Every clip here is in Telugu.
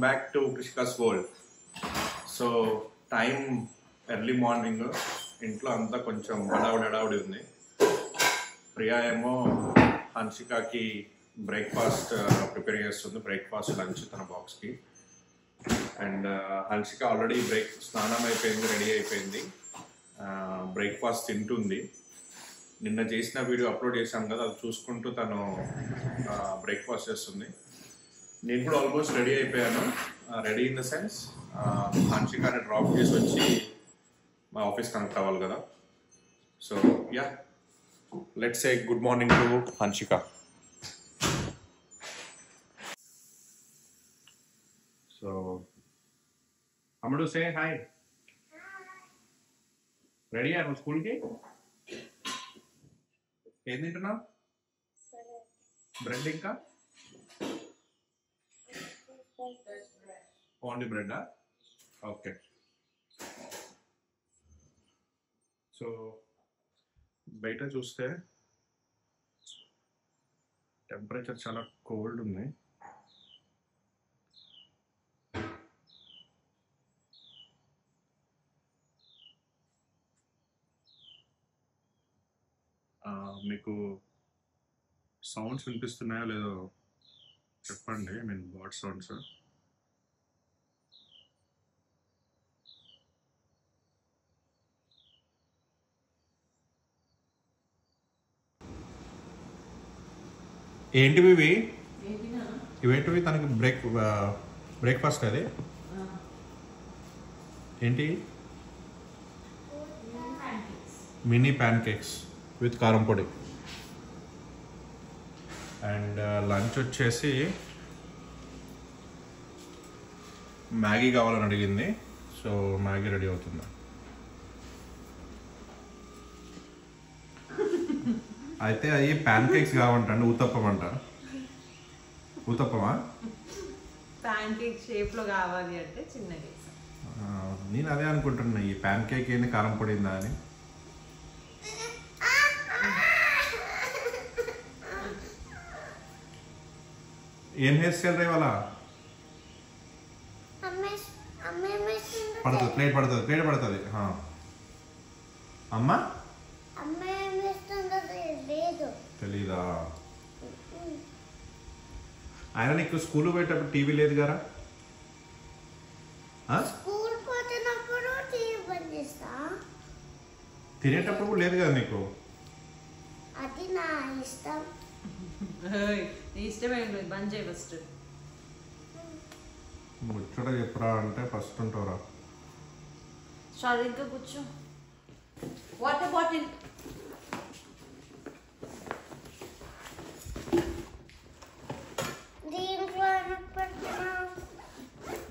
back to Krishika's world. So time early morning ఇంట్లో అంతా కొంచెం హడావుడి ఉంది. ప్రియా ఏమో హన్షికాకి బ్రేక్ఫాస్ట్ ప్రిపేర్ చేస్తుంది, బ్రేక్ఫాస్ట్ లంచ్ తన బాక్స్కి. అండ్ హన్షిక ఆల్రెడీ స్నానం అయిపోయింది, రెడీ అయిపోయింది, బ్రేక్ఫాస్ట్ తింటుంది. నిన్న చేసిన వీడియో అప్లోడ్ చేశాను కదా, అది చూసుకుంటూ తను బ్రేక్ఫాస్ట్ చేస్తుంది. నేను కూడా ఆల్మోస్ట్ రెడీ అయిపోయాను. రెడీ ఇన్ ద సెన్స్ హన్షికాని డ్రాప్ చేసి వచ్చి మా ఆఫీస్ కనెక్ట్ అవ్వాలి కదా. So yeah, let's say good morning to Hanshika. So Ammudu say hi. Ready అయ్యాను స్కూల్కి. ఏం తింటున్నావు? బ్రెడ్ ఇంకా ఓన్లీ బ్రెడ్డా? ఓకే. సో బయట చూస్తే టెంపరేచర్ చాలా కోల్డ్ ఉంది. మీకు సౌండ్స్ వినిపిస్తున్నాయో లేదో చెప్పండి. I mean what sounds? ఏంటివి ఇవి? ఇవేంటివి? తనకి బ్రేక్ఫాస్ట్ అది ఏంటి? మినీ ప్యాన్ కేక్స్ విత్ కారం పొడి. అండ్ లంచ్ వచ్చేసి మ్యాగీ కావాలని అడిగింది. సో మ్యాగీ రెడీ అవుతుంది. అయితే అవి ప్యాన్ కేక్స్ కావంటండి, ఊతప్పం అంట. ఊతప్పమా? ప్యాన్ కేక్ షేప్ లో కావాలి అంటే చిన్న కేక్. నేను అదే అనుకుంటున్నా, ఈ ప్యాన్ కేక్ ఏంది కారం పొడిందా అని. ఏం హెయిర్ స్టైల్ రే వాళ్ళ? పడుతుంది, ప్లేట్ పడుతుంది. అమ్మా తెలీదా? ఆయన నీకు స్కూల్ పోయేటప్పుడు టీవీ లేదు కదా? తినేటప్పుడు లేదు కదా నీకు? అది నా ఇష్టం. ఇష్టమే బంద్ చేయి ఫస్ట్. ముచ్చట చెప్పరా అంటే ఫస్ట్ ఉంటావురా. సరిగ్గా కూర్చో. వాటర్ బాటిల్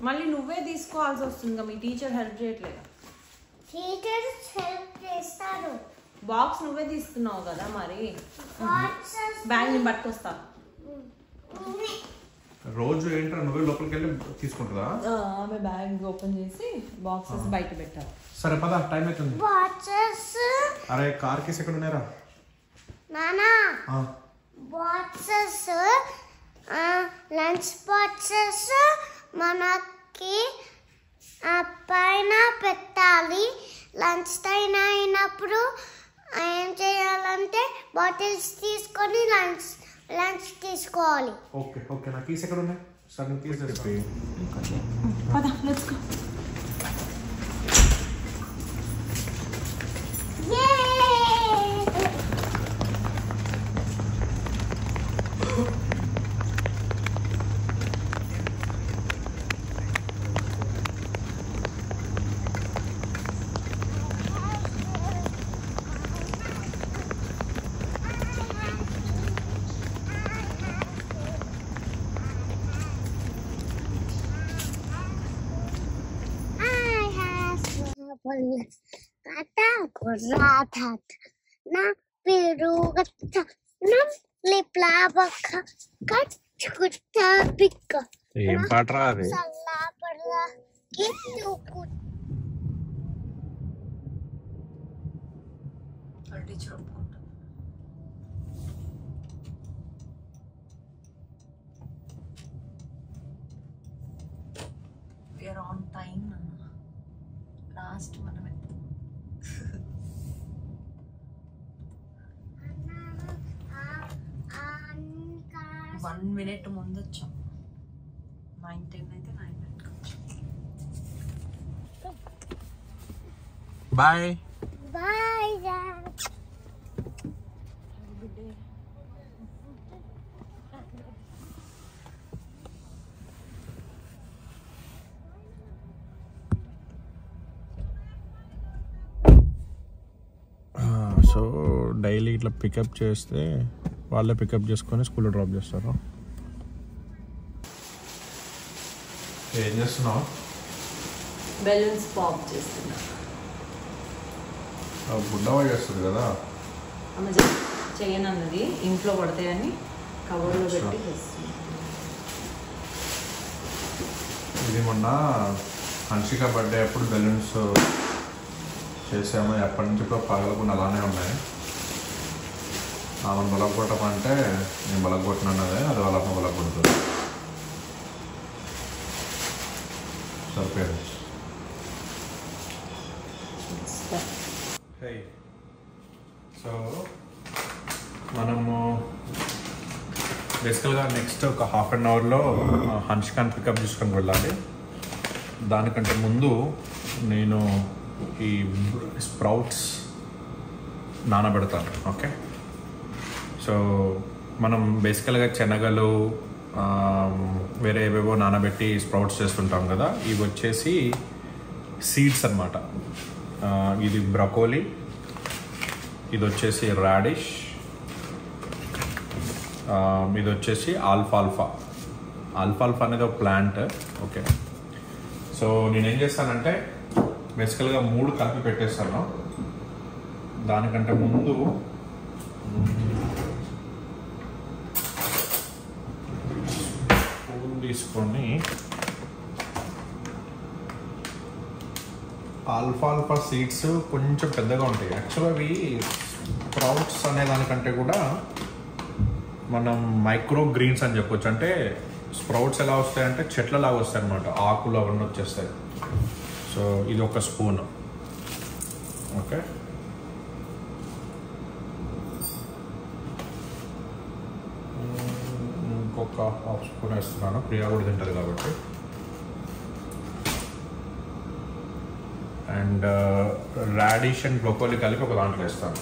మళ్ళీ నువ్వే తీసుకోవాల్సి వస్తుంది. మీ టీచర్ హెల్ప్ చేయట్లేదు. టీచర్స్ హెల్ప్ చేస్తారు. బాక్స్ నువ్వే తీసుకున్నావు కదా, మరి బ్యాగ్ నేను పట్టుకొస్తా. రోజు ఏంటో నువ్వే లోపలికి వెళ్ళి తీసుకుంటుందా? ఆమె బ్యాగ్ ఓపెన్ చేసి బాక్సెస్ బయట పెట్టాలి. సరే పద, టైం అవుతుంది. బాక్సెస్ అరే కార్ కేసు ఎక్కడ ఉన్నారా నానా? బాక్సెస్ లంచ్ బాక్సెస్ మనకి పైన పెట్టాలి. లంచ్ టైం అయినప్పుడు ఏం చేయాలంటే బాటిల్స్ తీసుకొని లంచ్ తీసుకోవాలి. Okay okay. నా కీస్ ఎక్కడ ఉన్నాయి? సార్ నేను కీస్ తెచ్చి పద, లెట్స్ గో. నా పేరు ఏం పాటరా అది? 1 minute ముందు వచ్చాం. 9:10 అయితే 9:09 వచ్చాం. Bye Bye, Dad. So daily ఇట్లా పికప్ చేస్తే వాళ్ళే పికప్ చేసుకొని స్కూల్లో డ్రాప్ చేస్తారు. ఏం చేస్తున్నావు? బెలూన్స్ పాప్ చేస్తున్నా. బుడ్డవా చేస్తుంది కదా అమ్మ చేయనన్నది, ఇంట్లో పడతాయని కవర్లో పెట్టి చేస్తుంది. ఇది మొన్న హన్షిక బర్త్డే అప్పుడు బెలూన్స్ చేసాము. ఎప్పటి నుంచి కూడా పగలకుండా అలానే ఉన్నాయి. ఆమె బలగొట్టమంటే నేను బలగొట్టినన్నదే, అది వాళ్ళమ్మ బలగొడుతుంది. సరిపోయింది. సో మనము బేసికల్గా నెక్స్ట్ ఒక ½ an hourలో హన్షికాని పికప్ చేసుకొని వెళ్ళాలి. దానికంటే ముందు నేను ఈ స్ప్రౌట్స్ నానబెడతాను. ఓకే, సో మనం బేసికల్గా శనగలు వేరే ఏవేవో నానబెట్టి స్ప్రౌట్స్ చేస్తుంటాం కదా, ఇవి వచ్చేసి సీడ్స్ అన్నమాట. ఇది బ్రకోలీ, ఇది వచ్చేసి రాడిష్, ఇది వచ్చేసి ఆల్ఫాల్ఫా. ఆల్ఫాల్ఫా అనేది ఒక ప్లాంట్. ఓకే, సో నేనేం చేస్తానంటే బేసికల్గా 3 కలిపి పెట్టేస్తాను. దానికంటే ముందు స్పూన్ తీసుకొని ఆల్ఫాల్ఫా సీడ్స్ కొంచెం పెద్దగా ఉంటాయి. యాక్చువల్గా అవి స్ప్రౌట్స్ అనే దానికంటే కూడా మనం మైక్రో గ్రీన్స్ అని చెప్పొచ్చు. అంటే స్ప్రౌట్స్ ఎలా వస్తాయంటే చెట్లలాగా వస్తాయి అన్నమాట, ఆకులు అవన్నీ వచ్చేస్తాయి. సో ఇది ఒక స్పూన్. ఓకే, ఇంకొక ½ స్పూన్ వేస్తున్నాను, ప్రియా కూడా తింటుంది కాబట్టి. అండ్ రాడిష్ అండ్ బ్రోకోలీ కలిపి ఒక దాంట్లో వేస్తాను.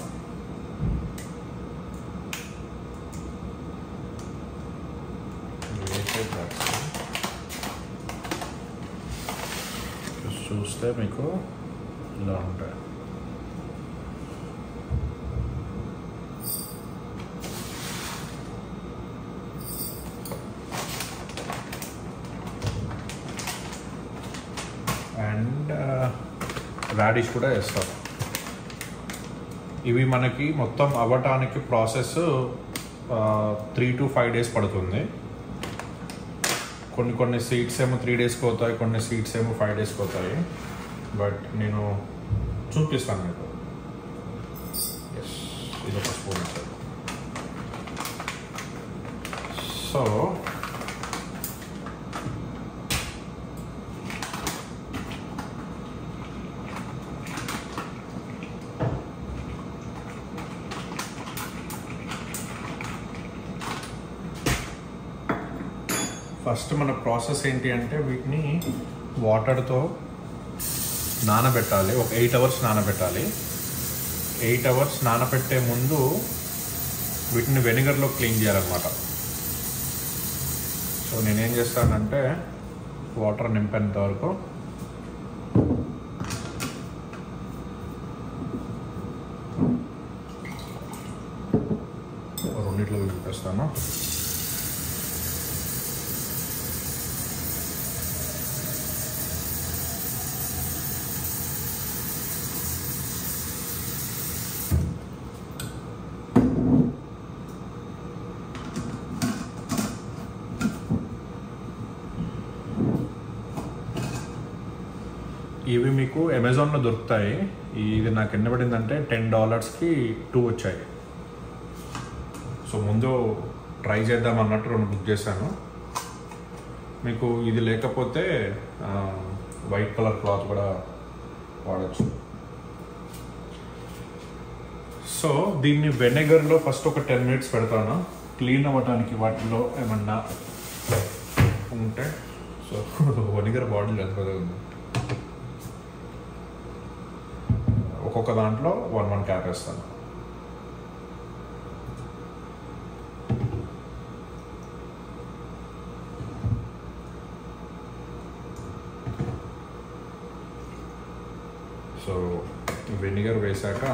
చూస్తే మీకు ఇలా ఉంటాయి. అండ్ రాడిష్ కూడా వేస్తాం. ఇవి మనకి మొత్తం అవ్వటానికి ప్రాసెస్ 3 to 5 days పడుతుంది. కొన్ని సీడ్స్ ఏమో 3 daysకి పోతాయి, కొన్ని సీడ్స్ ఏమో 5 daysకి పోతాయి. బట్ నేను చూపిస్తాను మీకు. ఎస్, ఇది ఒక స్పూన్. సో ఫస్ట్ మన ప్రాసెస్ ఏంటి అంటే వీటిని వాటర్తో నానబెట్టాలి. ఒక 8 hours నానబెట్టాలి. 8 hours నానబెట్టే ముందు వీటిని వెనిగర్లో క్లీన్ చేయాలన్నమాట. సో నేనేం చేస్తానంటే వాటర్ నింపేంత వరకు రెండిట్లో నింపేస్తాను. ఇవి మీకు అమెజాన్లో దొరుకుతాయి. ఇది నాకు ఎన్ని పడిందంటే $10కి 2 వచ్చాయి. సో ముందు ట్రై చేద్దాం అన్నట్టు 2 బుక్ చేశాను. మీకు ఇది లేకపోతే వైట్ కలర్ క్లాత్ కూడా వాడచ్చు. సో దీన్ని వెనిగర్లో ఫస్ట్ ఒక 10 minutes పెడతాను. క్లీన్ అవ్వడానికి వాటిలో ఏమన్నా ఉంటే సో వెనిగర్ బాటిల్ ఎంత పెద్దగా ఉంది. ఒక్కొక్క దాంట్లో 1 క్యాప్ వేస్తాను. సో వెనిగర్ వేసాక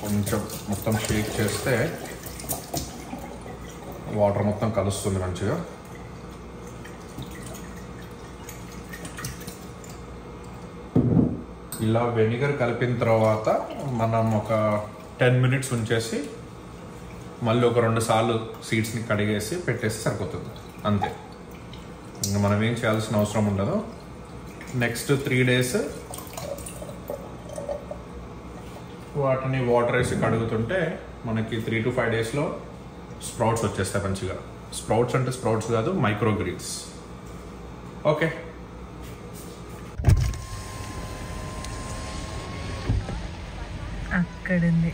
కొంచెం మొత్తం షేక్ చేస్తే వాటర్ మొత్తం కలుస్తుంది మంచిగా. ఇలా వెనిగర్ కలిపిన తర్వాత మనం ఒక 10 minutes ఉంచేసి మళ్ళీ ఒక 2 సార్లు సీడ్స్ని కడిగేసి పెట్టేసి సరిపోతుంది అంతే. ఇంకా మనం ఏం చేయాల్సిన అవసరం ఉండదు. నెక్స్ట్ 3 days వాటిని వాటర్ వేసి కడుగుతుంటే మనకి 3 to 5 daysలో స్ప్రౌట్స్ వచ్చేస్తాయి మంచిగా. స్ప్రౌట్స్ అంటే స్ప్రౌట్స్ కాదు, మైక్రో గ్రీన్స్. ఓకే, అక్కడుంది.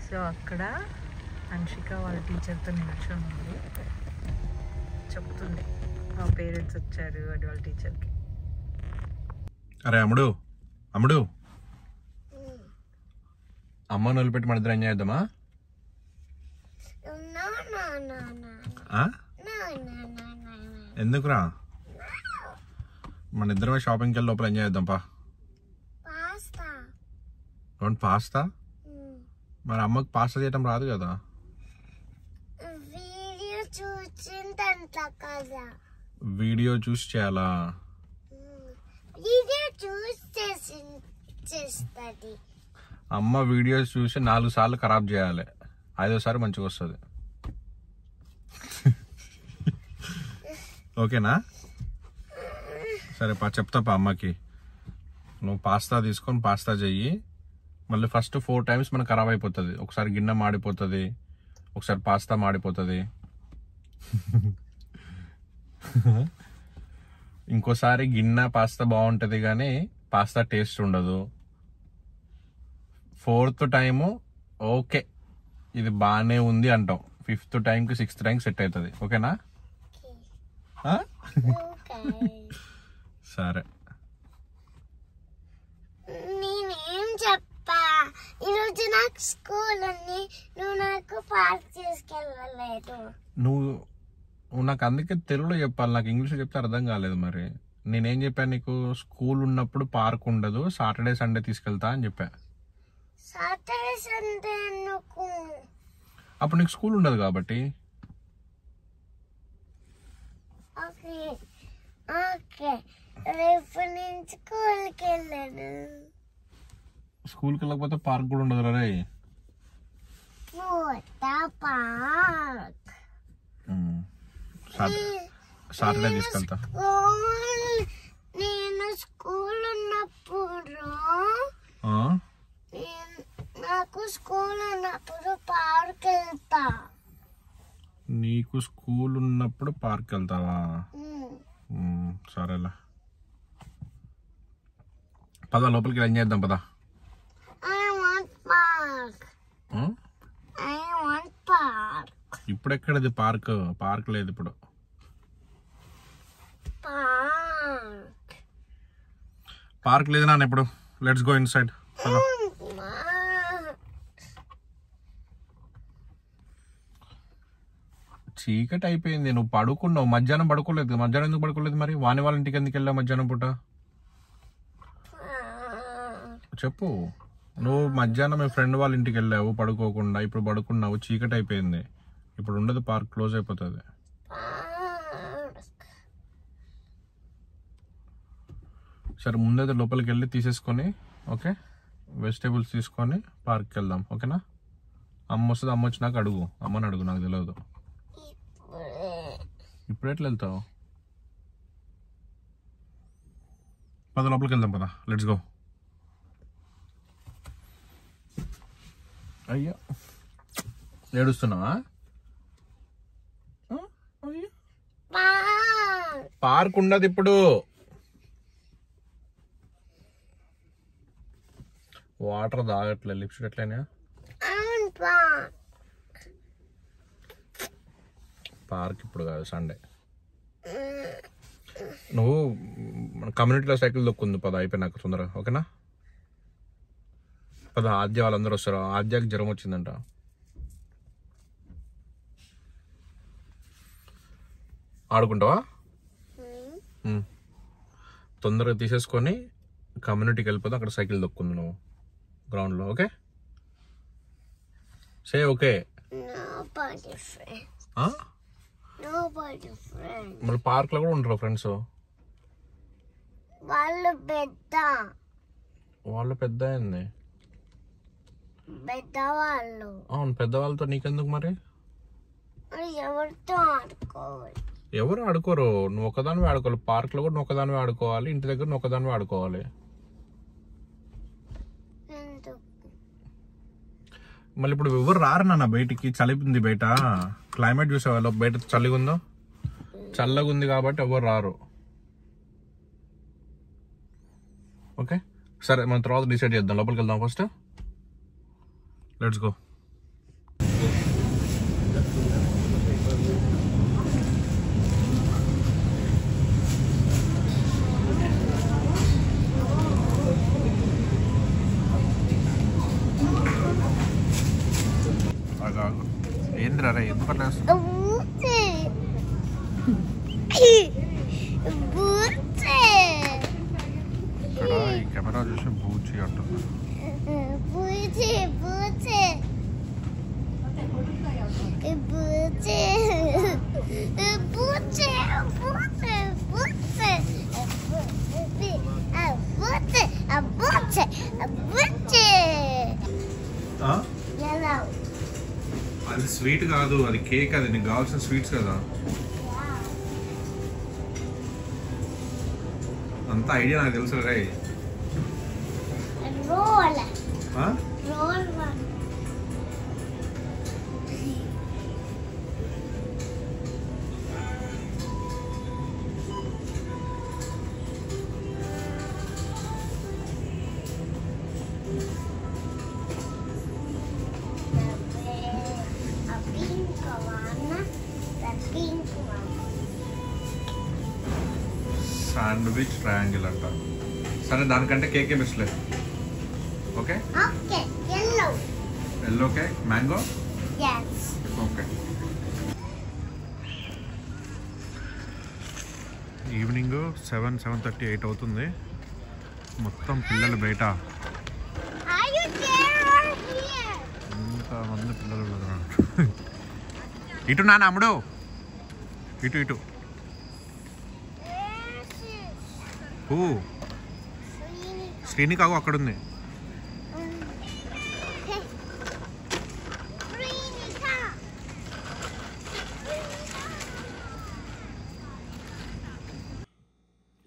సో అక్కడ హన్షిక వాళ్ళ టీచర్తో నిల్చొని ఉంది, చెప్తుంది మా పేరెంట్స్ వచ్చారు అది వాళ్ళ టీచర్కి. అరే అమ్ముడు అమ్ముడు, అమ్మను వదిలిపెట్టి మన ఇద్దరు ఎంజాయ్ చేద్దామా? ఎందుకురా? మన ఇద్దరమే షాపింగ్కి వెళ్ళి లోపల ఎంజాయ్ చేద్దాం పా. పాస్తా? మరి అమ్మకి పాస్తా చేయటం రాదు కదా. వీడియో చూసి చేయాలా? అమ్మ వీడియోస్ చూసి 4 సార్లు ఖరాబ్ చేయాలి, 5వసారి మంచిగా వస్తుంది. ఓకేనా? సరే పా, చెప్తా పా అమ్మకి. నువ్వు పాస్తా తీసుకొని పాస్తా చెయ్యి. మళ్ళీ ఫస్ట్ 4 times మనకు ఖరాబ్ అయిపోతుంది. ఒకసారి గిన్నె మాడిపోతుంది, ఒకసారి పాస్తా మాడిపోతుంది, ఇంకోసారి గిన్నె పాస్తా బాగుంటుంది కానీ పాస్తా టేస్ట్ ఉండదు. 4th టైము ఓకే ఇది బాగానే ఉంది అంటాం, 5th టైంకి 6th టైంకి సెట్ అవుతుంది. ఓకేనా? సరే. నేనేం చెప్పా, ఈరోజు నాకు స్కూల్ ఉంది, నువ్వు నాకు పార్క్ తీసుకెళ్ళలేదు. నువ్వు నాకు అందుకే తెలుగులో చెప్పాలి, నాకు ఇంగ్లీష్లో చెప్తే అర్థం కాలేదు. మరి నేనేం చెప్పాను నీకు? స్కూల్ ఉన్నప్పుడు పార్క్ ఉండదు, సాటర్డే సండే తీసుకెళ్తా అని చెప్పా. సాటర్డే సండే ఎందుకు? అప్పుడు నీకు స్కూల్ ఉండదు కాబట్టి. ఓకే ఓకే, రేపు నేను స్కూల్కి వెళ్ళాను. స్కూల్కి వెళ్ళకపోతే పార్క్ కూడా ఉండదు రే. పార్క్ సాటర్డే తీసుకెళ్తా. నేను స్కూల్ ఉన్నప్పుడు నాకు స్కూల్ ఉన్నప్పుడు పార్క్ వెళ్తా. నీకు స్కూల్ ఉన్నప్పుడు పార్క్ వెళ్తావా? సరేలా, పద లోపలికి ఏం చేద్దాం పద. ఇప్పుడు ఎక్కడది పార్క్? పార్క్ లేదు ఇప్పుడు. పార్క్ లేదు నాన్న ఇప్పుడు. Let's go in side. చీకటి అయిపోయింది, నువ్వు పడుకున్నావు. మధ్యాహ్నం పడుకోలేదు. మధ్యాహ్నం ఎందుకు పడుకోలేదు మరి? వాణి వాళ్ళ ఇంటికి ఎందుకు వెళ్ళావు మధ్యాహ్నం పూట? చెప్పు. నువ్వు మధ్యాహ్నం మీ ఫ్రెండ్ వాళ్ళ ఇంటికి వెళ్ళావు పడుకోకుండా, ఇప్పుడు పడుకున్నావు. చీకటి అయిపోయింది, ఇప్పుడు ఉండదు, పార్క్ క్లోజ్ అయిపోతుంది. సరే ముందైతే లోపలికి వెళ్ళి తీసేసుకొని, ఓకే, వెజిటేబుల్స్ తీసుకొని పార్క్కి వెళ్దాం. ఓకేనా? అమ్మ వస్తుంది, అమ్మ వచ్చి నాకు అడుగు, అమ్మని అడుగు, నాకు తెలియదు. ఇప్పుడు ఎట్లా వెళ్తావు? పద లోపలికి వెళ్దాం పద. Let's go. అయ్యో ఏడుస్తున్నావా? పార్క్ ఉండదు ఇప్పుడు. వాటర్ తాగట్లే, లిప్స్టిక్ ఎట్లయినా. పార్క్ ఇప్పుడు కాదు, సండే. నువ్వు కమ్యూనిటీలో సైకిల్ దొక్కుంది పద, అయిపోయినాక తొందరగా. ఓకేనా? పద, ఆద్య వాళ్ళందరూ వస్తారు. ఆద్యకి జ్వరం వచ్చిందంట. ఆడుకుంటావా? తొందరగా తీసేసుకొని కమ్యూనిటీకి వెళ్ళిపోతే అక్కడ సైకిల్ దొక్కుంది నువ్వు గ్రౌండ్లో. ఓకే? Say okay. మళ్ళీ పార్క్ లో కూడా ఉంటారు ఫ్రెండ్స్. వాళ్ళు పెద్ద అయింది. పెద్దవాళ్ళు. అవును, పెద్దవాళ్ళతో నీకెందుకు మరి? ఎవరితో ఆడుకోవాలి? ఎవరు ఆడుకోరు, నువ్వు ఒకదానివే ఆడుకోవాలి. పార్క్ లో కూడా నువ్వు ఒకదానివే ఆడుకోవాలి, ఇంటి దగ్గర నువ్వు ఒకదానివే ఆడుకోవాలి. మళ్ళీ ఇప్పుడు ఎవరు రారు నాన్న బయటికి, చలిపింది బయట. క్లైమేట్ చూసేవాళ్ళు బయట చలిగా ఉందో, చల్లగా ఉంది కాబట్టి ఎవరు రారు. ఓకే సరే, మనం తర్వాత డిసైడ్ చేద్దాం. లోపలికి వెళ్దాం ఫస్ట్. Let's go. ఏంద్రా రే, ఎందుకు అట్లా ఇక్కడ ఈ కెమెరా చూసి బూచి అంటుంది. అది స్వీట్ కాదు, అది కేక్. అది నీకు కావాల్సిన స్వీట్స్ కదా. అంతా ఐడియా నాకు తెలుసు రే. శాండ్విచ్ ట్రయాంగిల్ అంట. సరే, దానికంటే కేకే బెస్ట్లే. Okay, yellow cake, mango. Okay. Evening 7:30, 8 అవుతుంది. మొత్తం పిల్లలు బయట, ఎంతమంది పిల్లలు ఉన్నారు. ఇటు నాన్న, అమ్ముడు ఇటు ఇటు. శ్రీనికాగు అక్కడ ఉంది.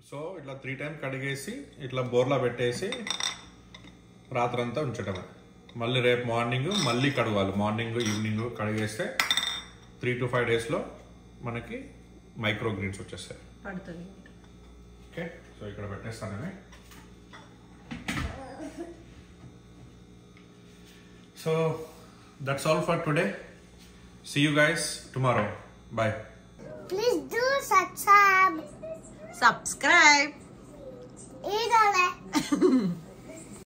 సో ఇట్లా 3 times కడిగేసి ఇట్లా బోర్లా పెట్టేసి రాత్రంతా ఉంచటమే. మళ్ళీ రేపు మార్నింగ్ మళ్ళీ కడగాలి. మార్నింగ్ ఈవినింగ్ కడిగేస్తే 3 to 5 days మనకి మైక్రో గ్రీన్స్ వచ్చేస్తాయి. ఓకే, సో ఇక్కడ పెట్టేస్తాను. So that's all for today. See you guys tomorrow. Bye. Please do subscribe. Subscribe.